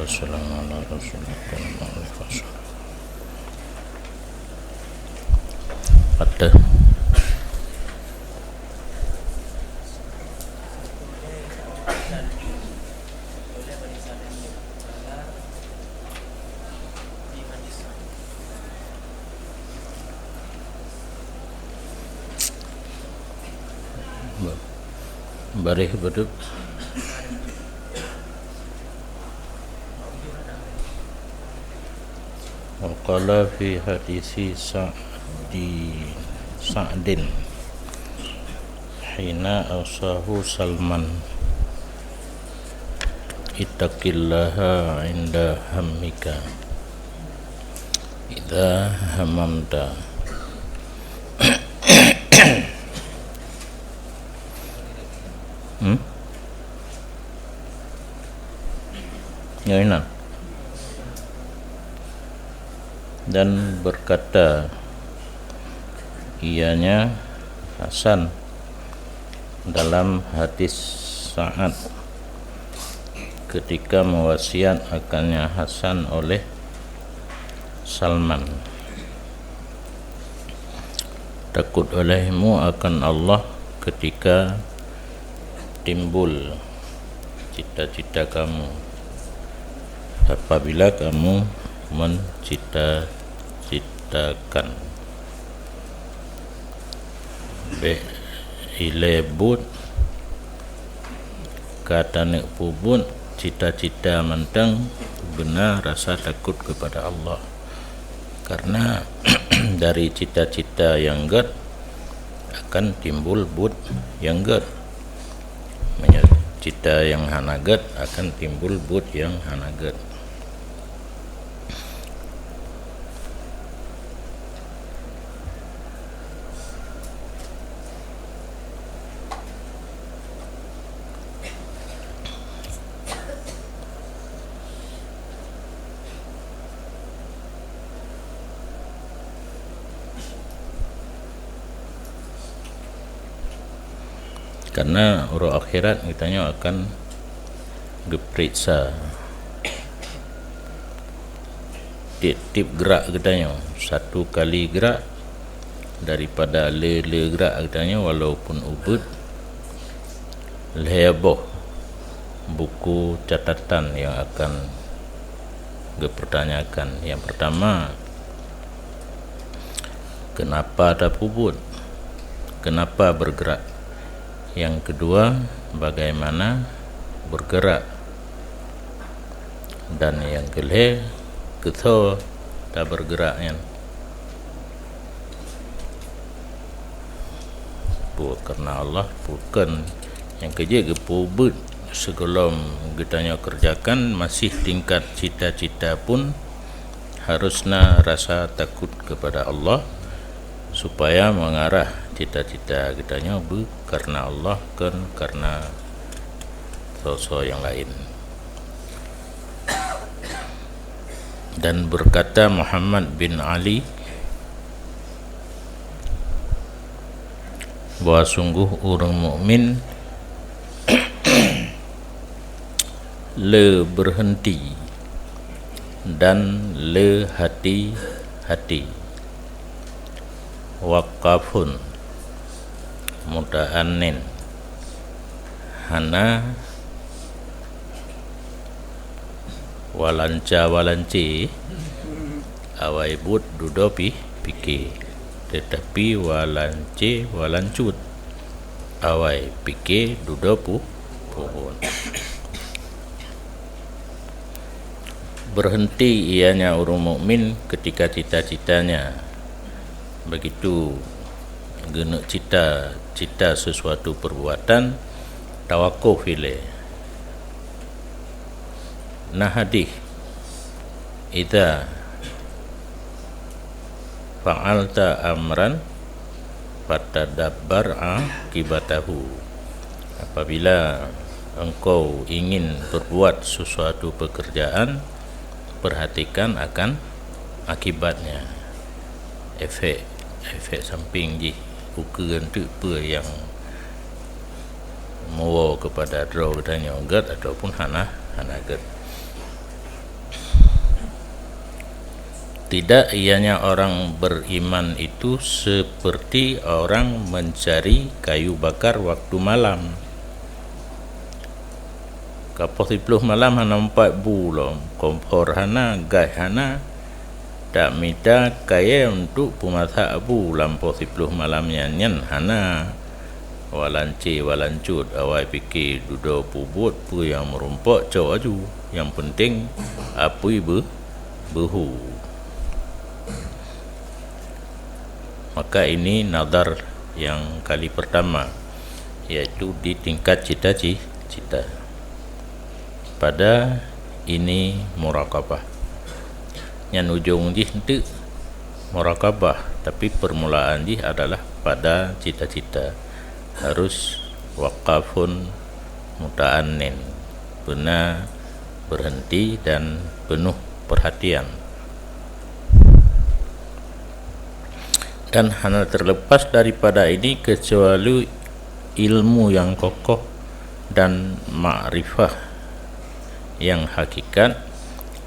wassalamu ala rasulillah kata barih beduk waqala fi hadisi Sa'din hina awsahu Salman ittaqillaha inda hammika idza hamamta Nyoinan dan berkata ianya Hasan dalam hadis Sa'ad ketika mewasiat akannya Hasan oleh Salman, takut olehmu akan Allah ketika timbul cita-cita kamu apabila kamu mencita-citakan ilebut kata nek pubut cita-cita mentang benar rasa takut kepada Allah, karena dari cita-cita yang gad akan timbul but yang gad, cita yang hanagat akan timbul but yang hanagat. Karena orang akhirat kitanya akan diperiksa tip gerak kitanya, satu kali gerak daripada le gerak kitanya walaupun ubud lehaboh buku catatan yang akan dipertanyakan. Yang pertama, kenapa ada ubud, kenapa bergerak. Yang kedua, bagaimana bergerak. Dan yang kelih, ketho tak bergeraknya. Karena Allah bukan yang kerja kepubut sebelum kitanya kerjakan masih tingkat cita-cita pun harusnya rasa takut kepada Allah supaya mengarah cita-cita kitanya karena Allah kan karena sosok yang lain. Dan berkata Muhammad bin Ali bahwa sungguh orang mukmin le berhenti dan le hati-hati, waqafun muta'annin hana walanci awai but dudopi pikir, tetapi walancut awai pikir dudopu pohon. Berhenti ianya orang mukmin ketika cita-citanya begitu genek cita sesuatu perbuatan tawakuf ile. Nah hadis idza fa'alta amran fatadabbar akibatahu, apabila engkau ingin berbuat sesuatu pekerjaan perhatikan akan akibatnya, efek samping ji ukuran tu apa yang membawa kepada draw katanya gad ataupun hana gad. Tidak ianya orang beriman itu seperti orang mencari kayu bakar waktu malam. Kapos 10 malam hana 4 bulan, kompor hana, gas hana, tak minta kaya untuk pemasak abu lampau 10 malamnya nyan hana. Walanci walancut awai fikir duduk pubut pu yang merompak cau aju. Yang penting apui behu. Maka ini nazar yang kali pertama, yaitu di tingkat cita-cita. Pada ini muraqabah. Yang ujung di itu muraqabah, tapi permulaan di adalah pada cita-cita. Harus waqafun muta'annin, benar berhenti dan penuh perhatian. Dan hanya terlepas daripada ini kecuali ilmu yang kokoh dan ma'rifah yang hakikat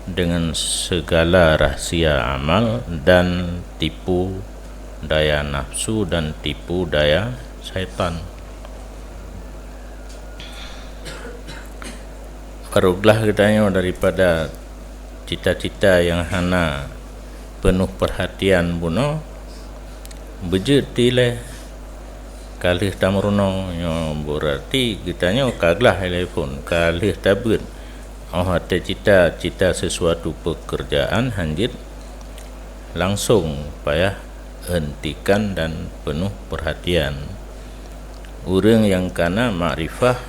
dengan segala rahsia amal dan tipu daya nafsu dan tipu daya syaitan. Barulah katanya daripada cita-cita yang hana penuh perhatian buno bejetilah kalih tamruno berarti kitanya kaglah telefon kalih tabut ada cita-cita sesuatu pekerjaan hanjit langsung payah hentikan dan penuh perhatian. Orang yang kana makrifah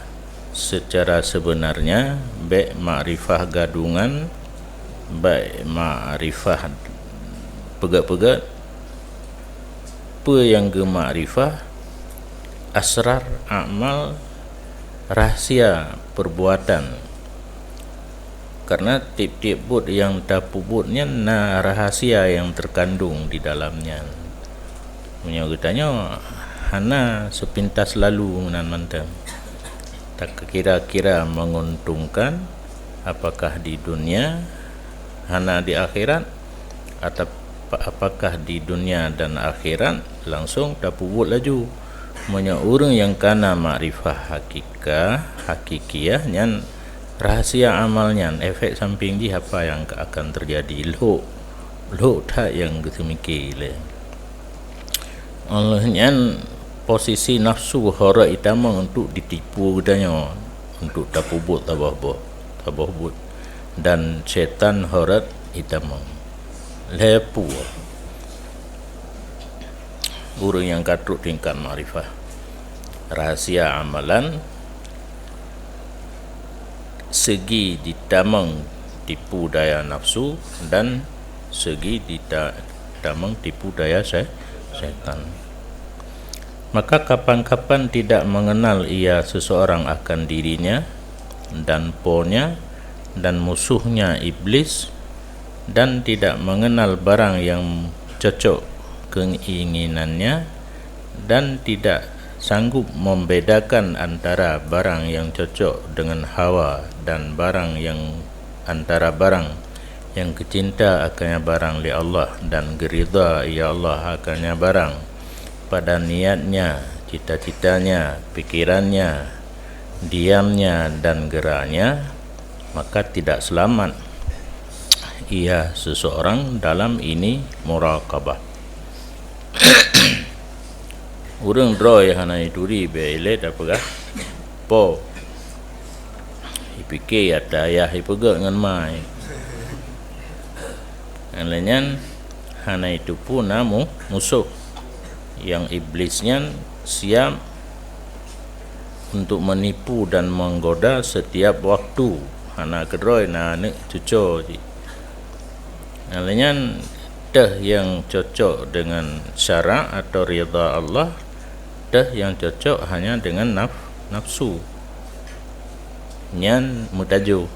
secara sebenarnya, baik makrifah gadungan, baik makrifah pegat-pegat, apa yang ke makrifah asrar amal rahsia perbuatan. Karena tiap-tiap bud yang tapubutnya na rahasia yang terkandung di dalamnya. Menyebutnya hana sepintas lalu nan mantam. Tak kira-kira menguntungkan apakah di dunia hana di akhirat atau apakah di dunia dan akhirat langsung tapubut laju. Menyebut orang yang kana makrifah hakikiyah nyan rahasia amalnya, efek samping di apa yang akan terjadi lo tak yang kita mikir le. Allahnya posisi nafsu hara itama untuk ditipu katanya, untuk tapubut tabahbut dan setan harat itama lepu. Orang yang katruk tingkat makrifah rahasia amalan segi ditamang tipu daya nafsu dan segi ditamang tipu daya syaitan. Maka kapan-kapan tidak mengenal ia seseorang akan dirinya dan ponya dan musuhnya iblis, dan tidak mengenal barang yang cocok keinginannya, dan tidak sanggup membedakan antara barang yang cocok dengan hawa dan barang yang antara barang yang kecinta akannya barang li Allah dan geridha ya Allah akannya barang, pada niatnya, cita-citanya, pikirannya, diamnya dan geraknya, maka tidak selamat ia seseorang dalam ini muraqabah. Urang droy hana ituri belet apakah po ipike ada ayah ipegak dengan mai lainnya hana itu pun namu musuh yang iblisnya siap untuk menipu dan menggoda setiap waktu. Hana kedroy na nek cuco lainnya dah yang cocok dengan syarak atau ridha Allah, dah yang cocok hanya dengan nafsu nyan mutaju,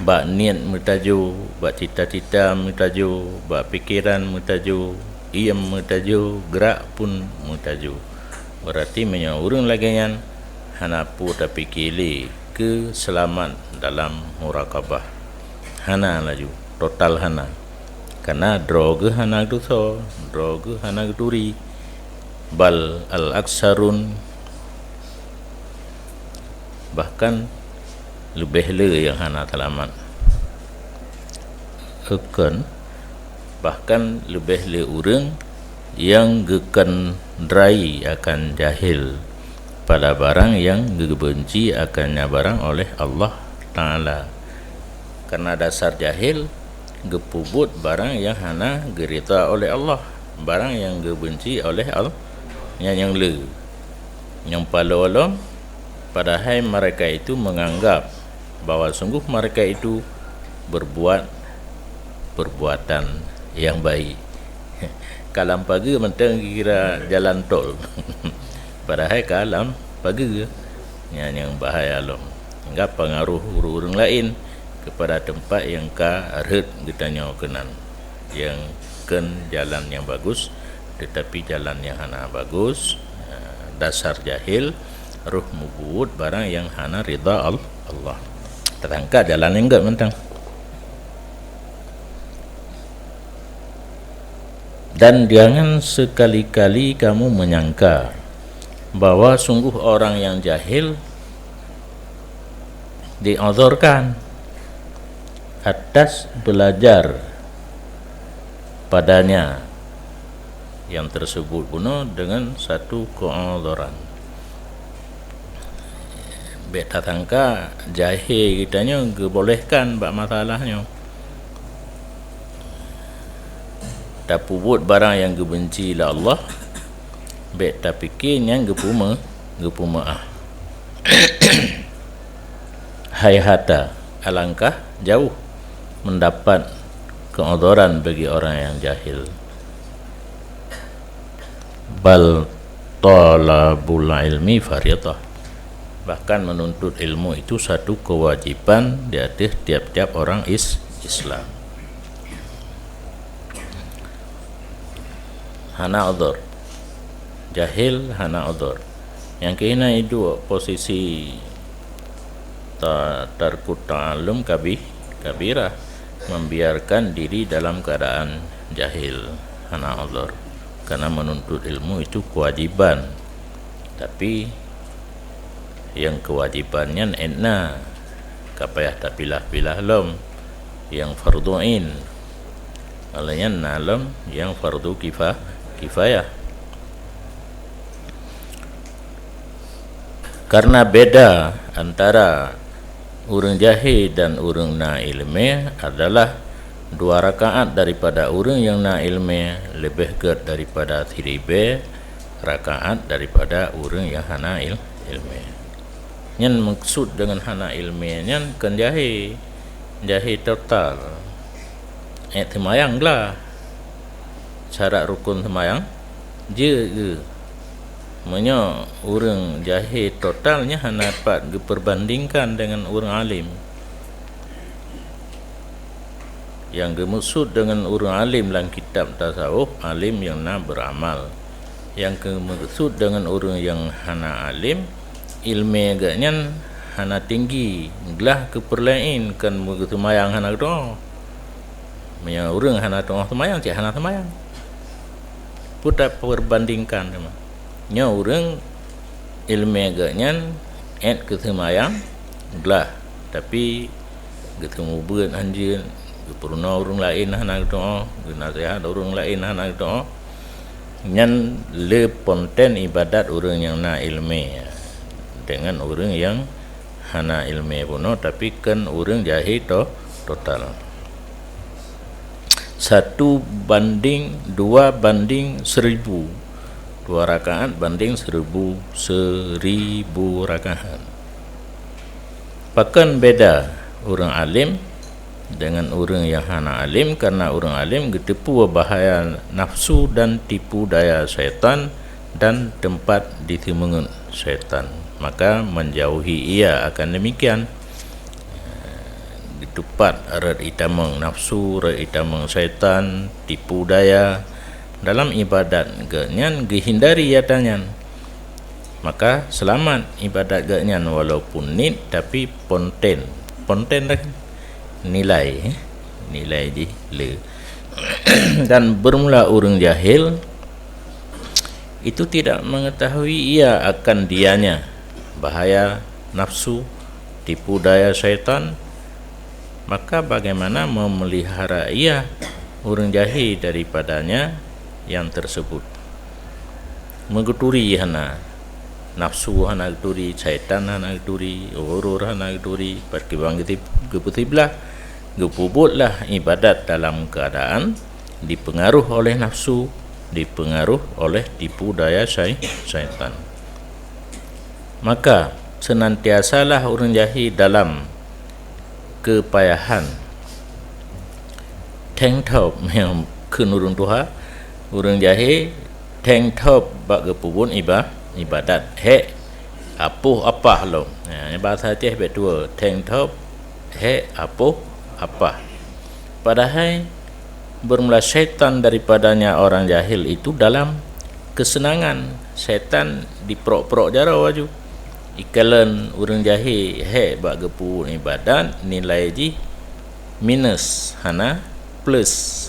bak niat mutaju, bak cita-cita mutaju, bak pikiran mutaju, iam mutaju, gerak pun mutaju. Berarti menyaurung lagi nyan hana pu tapi kili ke selamat dalam muraqabah hana laju total hana. karena droga hana dosa, droga hana duri, bal al-aksarun, bahkan lebih le yang hana talamat akan, bahkan lebih le orang yang gekan drai akan jahil pada barang yang gebenci akannya barang oleh Allah Ta'ala. Karena dasar jahil gepubut barang yang hana gerita oleh Allah, barang yang gebenci oleh Allah yang le, yang palawalom, padahal mereka itu menganggap bahwa sungguh mereka itu berbuat perbuatan yang baik. Kalam pagi mentang kira jalan tol padahal kalam pagi yang bahaya alam, enggak pengaruh orang lain kepada tempat yang arhet ditanya kenan, yang ken jalan yang bagus tetapi jalan yang hana bagus, dasar jahil, ruh mubud barang yang hana ridha Allah, terangkat jalan yang enggak mentang. Dan jangan sekali-kali kamu menyangka bahwa sungguh orang yang jahil diuzurkan atas belajar padanya yang tersebut penuh dengan satu keuzuran. Beta tangka jahil kitanya gebolehkan bak masalahnya. Tak pubut barang yang gebenci la Allah, bet tak fikir yang gepuma hayhata, alangkah jauh mendapat keuzuran bagi orang yang jahil. Bal talabul ilmi fardhah, bahkan menuntut ilmu itu satu kewajiban di atas tiap-tiap orang Islam. Hana uzur, jahil hana uzur. Yang kena itu posisi tarkut ta'allum kabirah, membiarkan diri dalam keadaan jahil, hana uzur. Karena menuntut ilmu itu kewajiban, tapi yang kewajibannya enna kapayah tak pilah-pilah lom yang fardu'in, alanya nalam yang fardu kifayah. Karena beda antara orang jahil dan orang na ilmu adalah 2 rakaat daripada orang yang na ilmu lebih ged daripada 3 rakaat daripada orang yang hana ilmu. Yang maksud dengan hana ilmu yang kan jahil total. Semayang lah syarat rukun semayang je Maksudnya orang jahil totalnya hanya dapat diperbandingkan dengan orang alim. Yang dimaksud dengan orang alim dalam kitab tasawuf, alim yang nak beramal. Yang dimaksud dengan orang yang hana alim, ilmu agaknya hana tinggi, gelah keperlain kan begitu mayang hana doa. Maksudnya orang hana doa semayang, cik hana semayang. Putar perbandingkan sama. Nya orang ilmu agaknya ke semayang gelah, tapi ketemu berat anjir pernah orang lain hana doa, nasihat orang lain hana doa. Nyan le ponten ibadat orang yang na ilmu dengan orang yang hana ilmu puno, tapi kan orang jahil total. 1 banding 2 banding 1000, 2 rakaat banding 1000 rakaat. Bahkan beda orang alim dengan orang yang hana alim, karena orang alim getipu bahaya nafsu dan tipu daya syaitan dan tempat ditimungun syaitan, maka menjauhi ia akan demikian. Ditupat erat itamang nafsu, erat itamang syaitan, tipu daya dalam ibadat genyan dihindari yatanya, maka selamat ibadat genyan walaupun nit tapi ponten dah nilai di le Dan bermula orang jahil itu tidak mengetahui ia akan dianya bahaya nafsu, tipu daya syaitan, maka bagaimana memelihara ia orang jahil daripadanya yang tersebut. Mengguturi hana nafsu, hana guturi syaitan, hana guturi urur, hana guturi perkibang geputiblah gepubutlah ibadat dalam keadaan dipengaruh oleh nafsu, dipengaruh oleh tipu daya syaitan. Maka senantiasalah orang jahil dalam kepayahan teng top yang kenurun Tuhan. Orang jahil teng top bak gepubun ibadat he apuh apa lo. Bahasa Aceh betul teng top he apuh apa. Padahal bermula syaitan daripadanya orang jahil itu dalam kesenangan. Syaitan diperok-perok jara waju. Ikalan orang jahil he bak gepu ibadat nilai ji minus hana plus.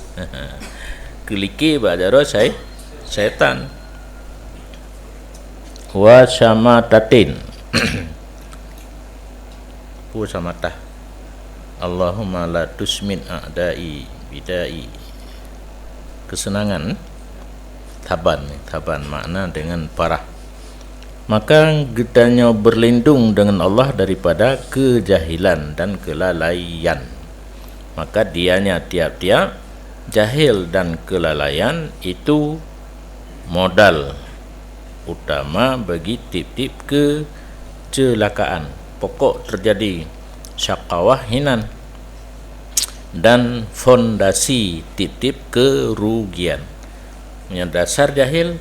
Keliki bak jara syaitan. Wa syamatatin. Pu samatah. Allahumma la tusmin a'dai bidai. Kesenangan taban makna dengan parah. Maka gedanya berlindung dengan Allah daripada kejahilan dan kelalaian. Maka dianya tiap-tiap jahil dan kelalaian itu modal utama bagi tip-tip kecelakaan. Pokok terjadi syakawah hinan dan fondasi tip-tip kerugian. Dasar jahil,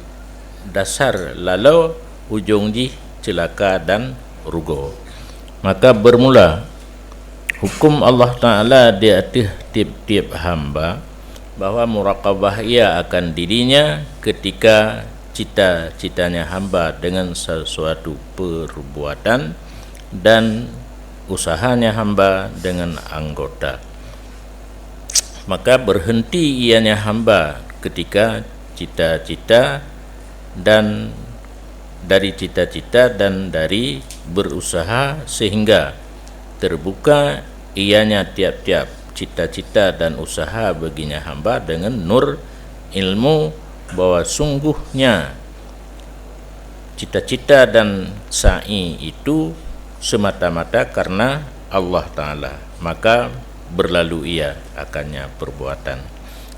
dasar lalu ujung ji celaka dan rugo. Maka bermula hukum Allah Ta'ala di atas tip-tip hamba bahawa muraqabah ia akan dirinya ketika cita-citanya hamba dengan sesuatu perbuatan dan usahanya hamba dengan anggota. Maka berhenti ianya hamba ketika cita-cita dan dari cita-cita dan dari berusaha sehingga terbuka ianya tiap-tiap cita-cita dan usaha baginya hamba dengan nur ilmu bahwa sungguhnya cita-cita dan sa'i itu semata-mata karena Allah Ta'ala. Maka berlalu ia akannya perbuatan.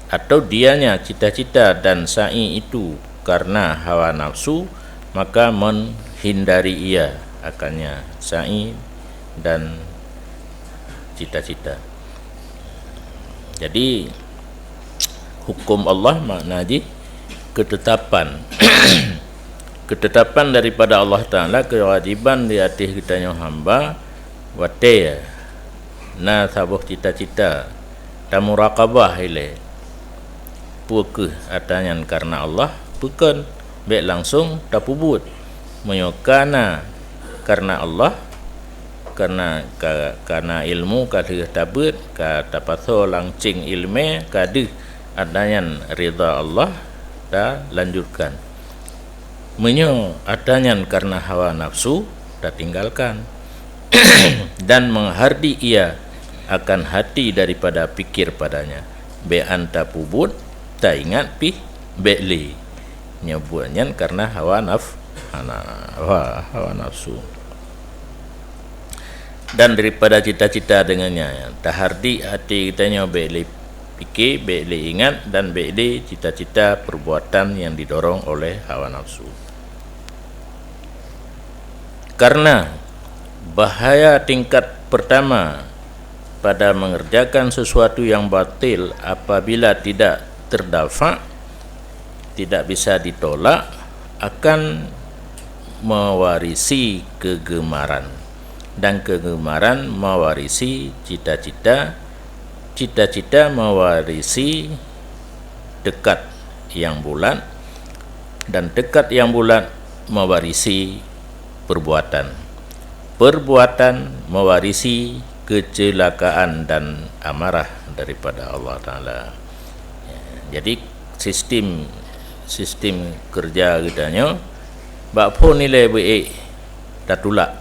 Atau dianya cita-cita dan sa'i itu karena hawa nafsu, maka menghindari ia akannya sa'i dan cita-cita. Jadi hukum Allah maknanya ketetapan ketetapan daripada Allah Ta'ala, kewajiban di atas kitanya hamba wate na sabuh cita-cita dan muraqabah ile puke atanyan karena Allah bukan baik langsung tapubut menyokana karena Allah karena ilmu kada tabut kada paso langcing ilme kada adanyan ridha Allah dah lanjutkan menyo adanyan karena hawa nafsu dah tinggalkan dan menghardi ia akan hati daripada pikir padanya be anta pubut tak ingat pi beli nyabuannya karena hawa nafsu dan daripada cita-cita dengannya tahardi hati kitanya beli fikir, beli ingat dan beli cita-cita perbuatan yang didorong oleh hawa nafsu. Karena bahaya tingkat pertama pada mengerjakan sesuatu yang batil apabila tidak terdafa, tidak bisa ditolak, akan mewarisi kegemaran, dan kegemaran mewarisi cita-cita, cita-cita mewarisi dekat yang bulat, dan dekat yang bulat mewarisi perbuatan, perbuatan mewarisi kecelakaan dan amarah daripada Allah Ta'ala. Jadi sistem kerja kitanya bak pun nilai baik datulak,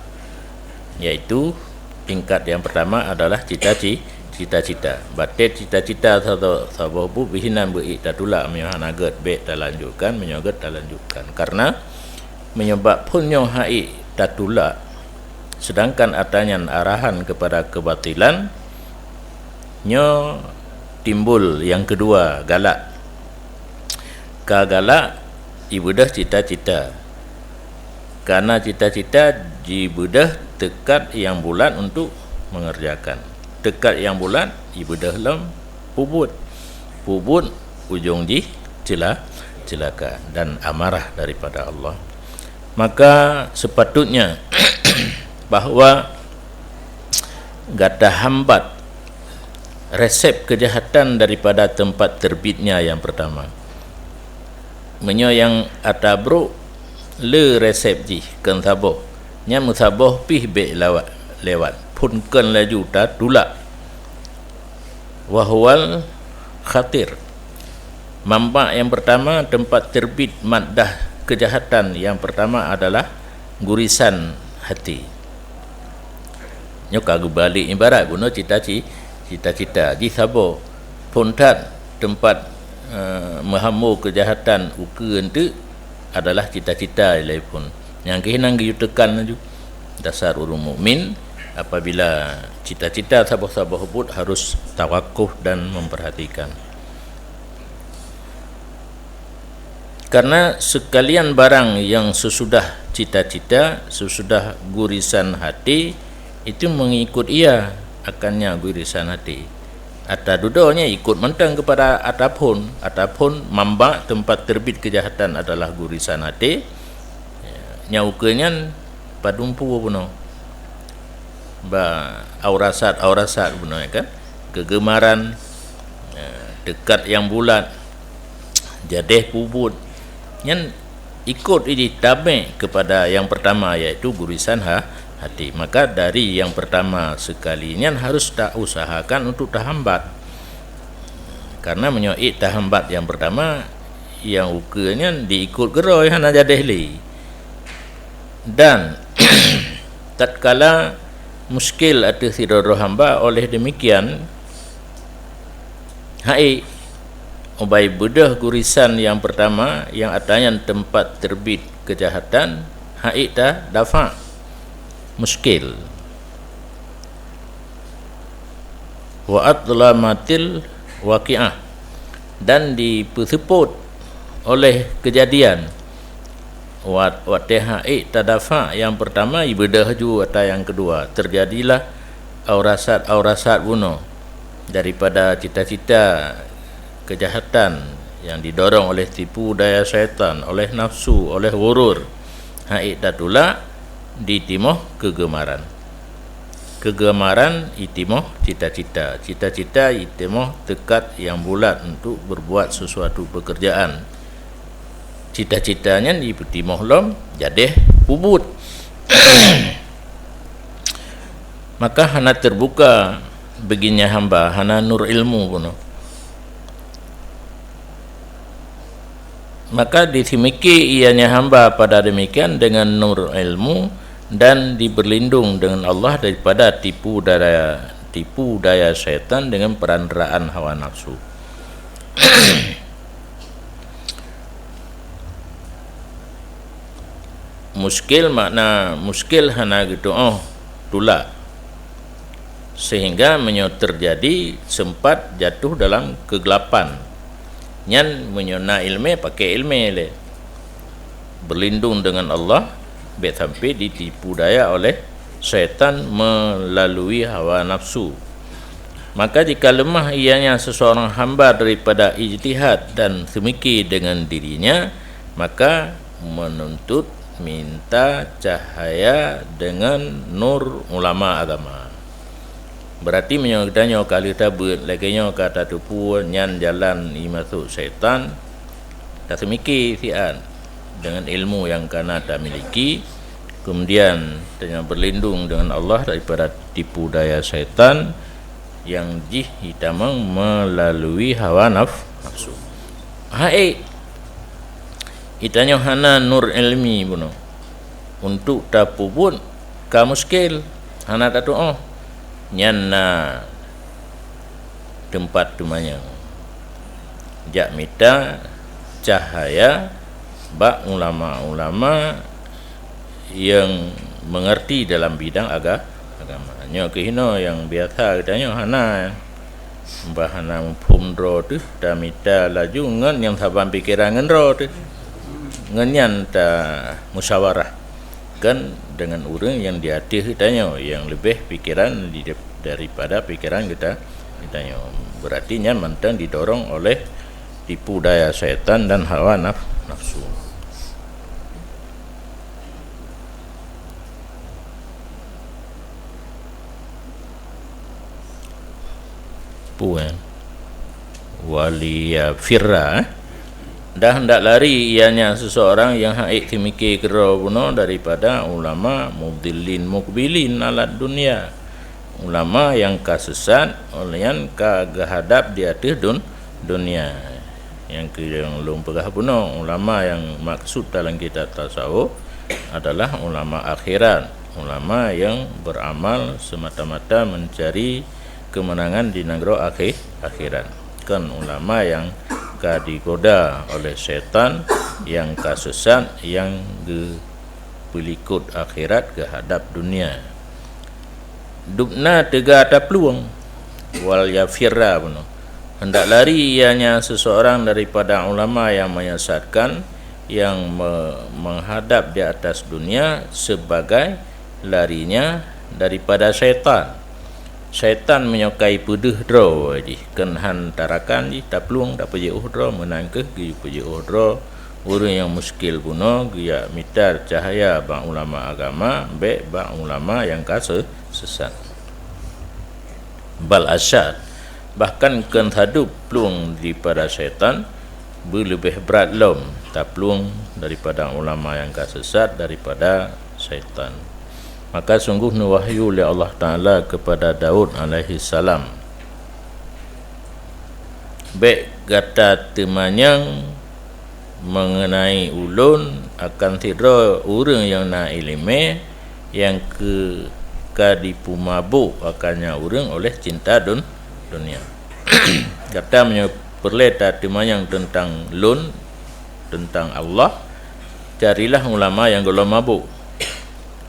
iaitu tingkat yang pertama adalah cita-cita. Batet cita-cita sabah bu bihinan baik datulak menyohan agat baik dalanjutkan menyogat dalanjutkan. Karena menyebab punyo hai datulak, sedangkan adanya arahan kepada kebatilan nyo timbul yang kedua galak. Galak ibadah cita-cita. Karena cita-cita ibadah tekad yang bulat untuk mengerjakan. Tekad yang bulat ibadah lam pubut. Pubut ujung celaka dan amarah daripada Allah. Maka sepatutnya bahawa gada hambat resep kejahatan daripada tempat terbitnya yang pertama. Menyo yang atabro le resep ji kan saboh nya musaboh pih be lewat pun kan laju ta dulak wahwal khatir. Mampak yang pertama tempat terbit maddah kejahatan yang pertama adalah gurisan hati. Nyo kagu balik ibarat guna cita-cita ji saboh pontat tempat mahamu kejahatan ukeun tu adalah cita-cita pun yang kehinang giyutekan laju dasar urung mukmin. Apabila cita-cita sabah-sabah hubud harus tawakuf dan memperhatikan, karena sekalian barang yang sesudah cita-cita, sesudah gurisan hati itu mengikut ia akannya gurisan hati. Atau duduknya ikut mentang kepada atapun mambak tempat terbit kejahatan adalah gurisan hati. Nyaukenyan padumpu puno ba aurasat puno kan, kegemaran dekat yang bulat jadeh pubut nyan ikut ini tabe kepada yang pertama, yaitu gurisan hati. Maka dari yang pertama sekalinya harus tak usahakan untuk tahambat, karena menyoik tahambat yang pertama yang ukanya diikut geroi hana jadeh li. Dan tatkala muskil atau sidoro hamba, oleh demikian hai ubai bedah gurisan yang pertama yang adanya tempat terbit kejahatan hai ta dafa muskil wa atlamatil waqi'ah, dan dipeseput oleh kejadian watihai tadafa yang pertama ibadah ju atau yang kedua terjadilah aurasat bunuh daripada cita-cita kejahatan yang didorong oleh tipu daya syaitan, oleh nafsu, oleh wurur. Hai datula ditimoh kegemaran itimoh cita-cita itimoh tekad yang bulat untuk berbuat sesuatu pekerjaan. Cita-citanya ditimoh lom jadeh pubut. Maka hana terbuka beginya hamba, hana nur ilmu puno. Maka disimiki ianya hamba pada demikian dengan nur ilmu dan diberlindung dengan Allah daripada tipu daya syaitan dengan perandaraan hawa nafsu. Muskil makna muskil hana gitu tula, sehingga terjadi sempat jatuh dalam kegelapan. Nyan menyona ilmu pakai ilmu le, berlindung dengan Allah bet sampai ditipu daya oleh syaitan melalui hawa nafsu. Maka jika lemah ianya seseorang hamba daripada ijtihad dan semiki dengan dirinya, maka menuntut minta cahaya dengan nur ulama agama. Berarti menyodanya kali tabut laginya kata tupu nyan jalan masuk syaitan tak semiki sian dengan ilmu yang kana tak miliki, kemudian dengan berlindung dengan Allah daripada tipu daya syaitan yang hitamang melalui hawa nafsu. haik itanya hana nur ilmi buno untuk tapu pun ka muskil hana tatu nyanna tempat tumanya jak mita cahaya bak ulama-ulama yang mengerti dalam bidang agama. Nyo kehino yang biasa katanya hana bahana pumdro tu tamita laju ngan yang saban pikiran ngendro tu ngenyan ta musyawarah kan dengan orang yang di atas katanya yang lebih pikiran daripada pikiran kita katanya. Berarti nyan mantang didorong oleh tipu daya syaitan dan hawa nafsu. Waliya firra dah hendak lari ianya seseorang yang haik kimiki kera puno daripada ulama mudillin mukbilin alat dunia, ulama yang kasesat olehan ka gahadap di atas dunia yang belum pegah puno. Ulama yang maksud dalam kitab tasawuf adalah ulama akhirat, ulama yang beramal semata-mata mencari kemenangan di negeri akhirat. Kan ulama yang digoda oleh setan, yang kasesat, yang pelikut akhirat ke hadap dunia. Dubna tega ada peluang wal yafirra puno. Hendak lari ianya seseorang daripada ulama yang menyesatkan, yang menghadap di atas dunia sebagai larinya daripada syaitan. Syaitan menyukai pedih draw di kenhan tarakan di tak peluang tak pergi draw menang ke pergi draw orang yang muskil puno dia mitar cahaya bang ulama agama be bang ulama yang sesat bal asyad bahkan kan hadup peluang daripada syaitan lebih berat lom tak peluang daripada ulama yang sesat daripada syaitan. Maka sungguh wahyu oleh Allah Ta'ala kepada Daud alaihi salam. Baik kata temanyang mengenai ulun akan tidra orang yang na ilmu yang kadipu mabuk akannya orang oleh cinta dunia. Kata perleta temanyang tentang lun, tentang Allah, carilah ulama yang golong mabuk.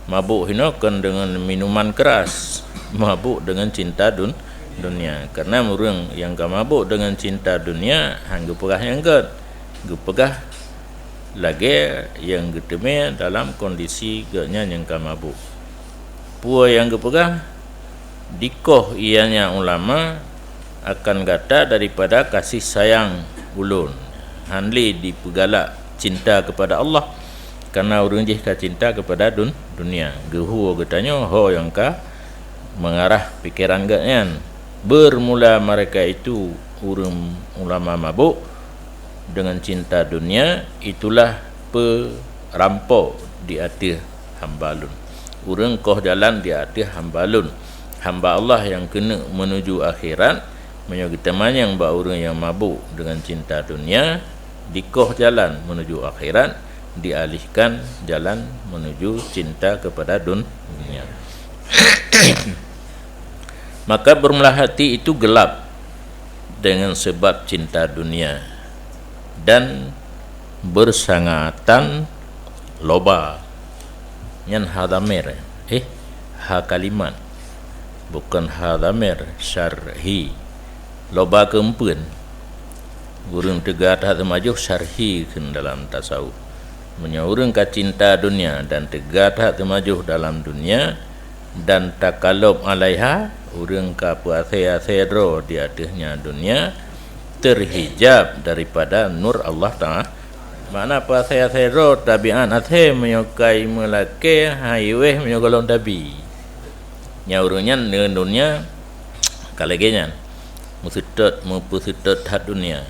Mabuk hino kan dengan minuman keras, mabuk dengan cinta dunia. Karena orang yang mabuk dengan cinta dunia hang gepegah yang gepegah lagi yang geteme dalam kondisi genya yang mabuk. Pua yang gepegah dikoh ianya ulama akan gata daripada kasih sayang ulun. Hanli dipegalak cinta kepada Allah. Karena orang jika cinta kepada dunia, gehu katanya ho yang mengarah pikiran ganyan. Bermula mereka itu orang ulama mabuk dengan cinta dunia, itulah perampok di atas hambalun. Orang koh jalan di atas hambalun. Hamba Allah yang kena menuju akhirat, menyuruh teman yang orang yang mabuk dengan cinta dunia, dikoh jalan menuju akhirat, dialihkan jalan menuju cinta kepada dunia. Maka bermula hati itu gelap dengan sebab cinta dunia dan bersangatan loba yang hadamir ha kalimat bukan hadamir syarhi loba keempen burung tegat hati maju syarhi dalam tasawuf menyaurang ke cinta dunia dan tegat hati maju dalam dunia dan takalub alaiha urang ka puasa-puasa di atasnya dunia terhijab daripada nur Allah Ta'ala. Mana puasa-puasa tabian athe menyukai melake haiweh menyogolong tabi nyaurunnya dunia kalegenya mupusitot hat dunia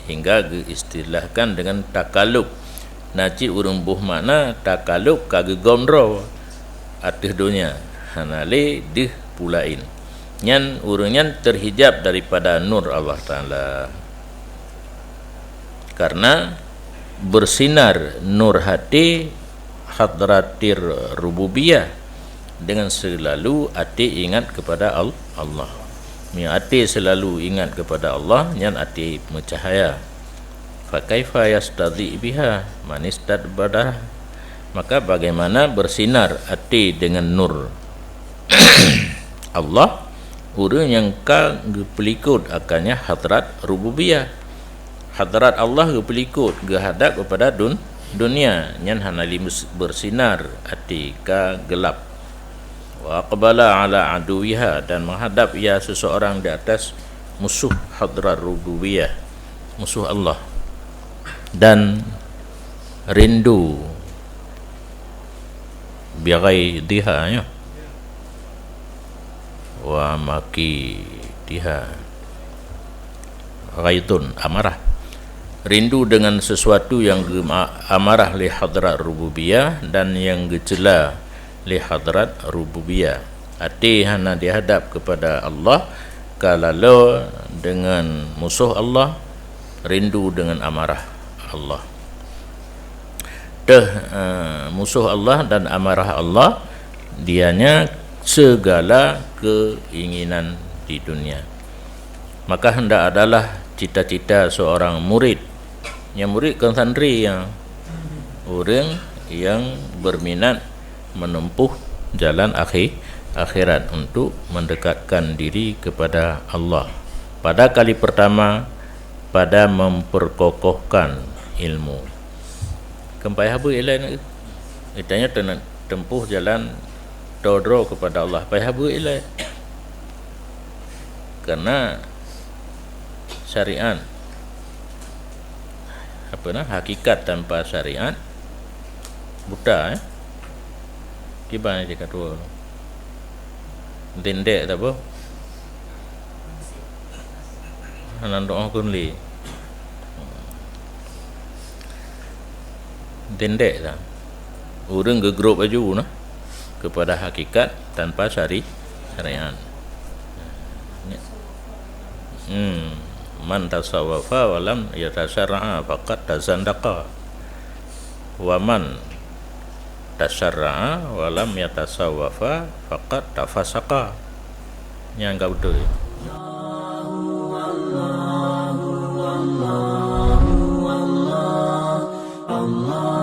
hingga diistilahkan dengan takalub. Nacik urung buh makna takaluk kage gondro atas dunia hanale dih pulain nyan urunyan terhijab daripada nur Allah Ta'ala. karena bersinar nur hati hadratir rububiyah dengan selalu hati ingat kepada Allah. Yang hati selalu ingat kepada Allah, yang hati mencahaya. Fa kaifa yastadhi biha man istadbara, maka bagaimana bersinar hati dengan nur Allah orang yang ka gepelikut akannya hadrat rububiyah. Hadrat Allah gepelikut gehadap kepada dunia yang hanali bersinar hati ka gelap. Wa aqbala ala aduwiha, dan menghadap ia seseorang di atas musuh hadrat rububiyah, musuh Allah, dan rindu bighaidiha ya wa maki diha, ghaidun amarah, rindu dengan sesuatu yang amarah li hadrat rububiyah dan yang gejela li hadrat rububiyah. Hati hana dihadap kepada Allah kalau dengan musuh Allah, rindu dengan amarah Allah. Musuh Allah dan amarah Allah dianya segala keinginan di dunia. Maka hendak adalah cita-cita seorang murid, yang murid kan santri, yang orang yang berminat menempuh jalan akhirat untuk mendekatkan diri kepada Allah. Pada kali pertama, pada memperkokohkan ilmu. Kempai habu ilai itanya tempuh jalan dodro kepada Allah. Pai habu ilai. Karena syariat hakikat tanpa syariat buta gimana dia kata dendek tak apa hanan doa kunli dendek tak orang ke grup baju nah kepada hakikat tanpa syariat. Man tasawwafa wa lam yatasarra'a faqad tazandaqa wa man tasarra'a wa lam yatasawwafa faqad tafasaqa. Yang enggak betul. Allah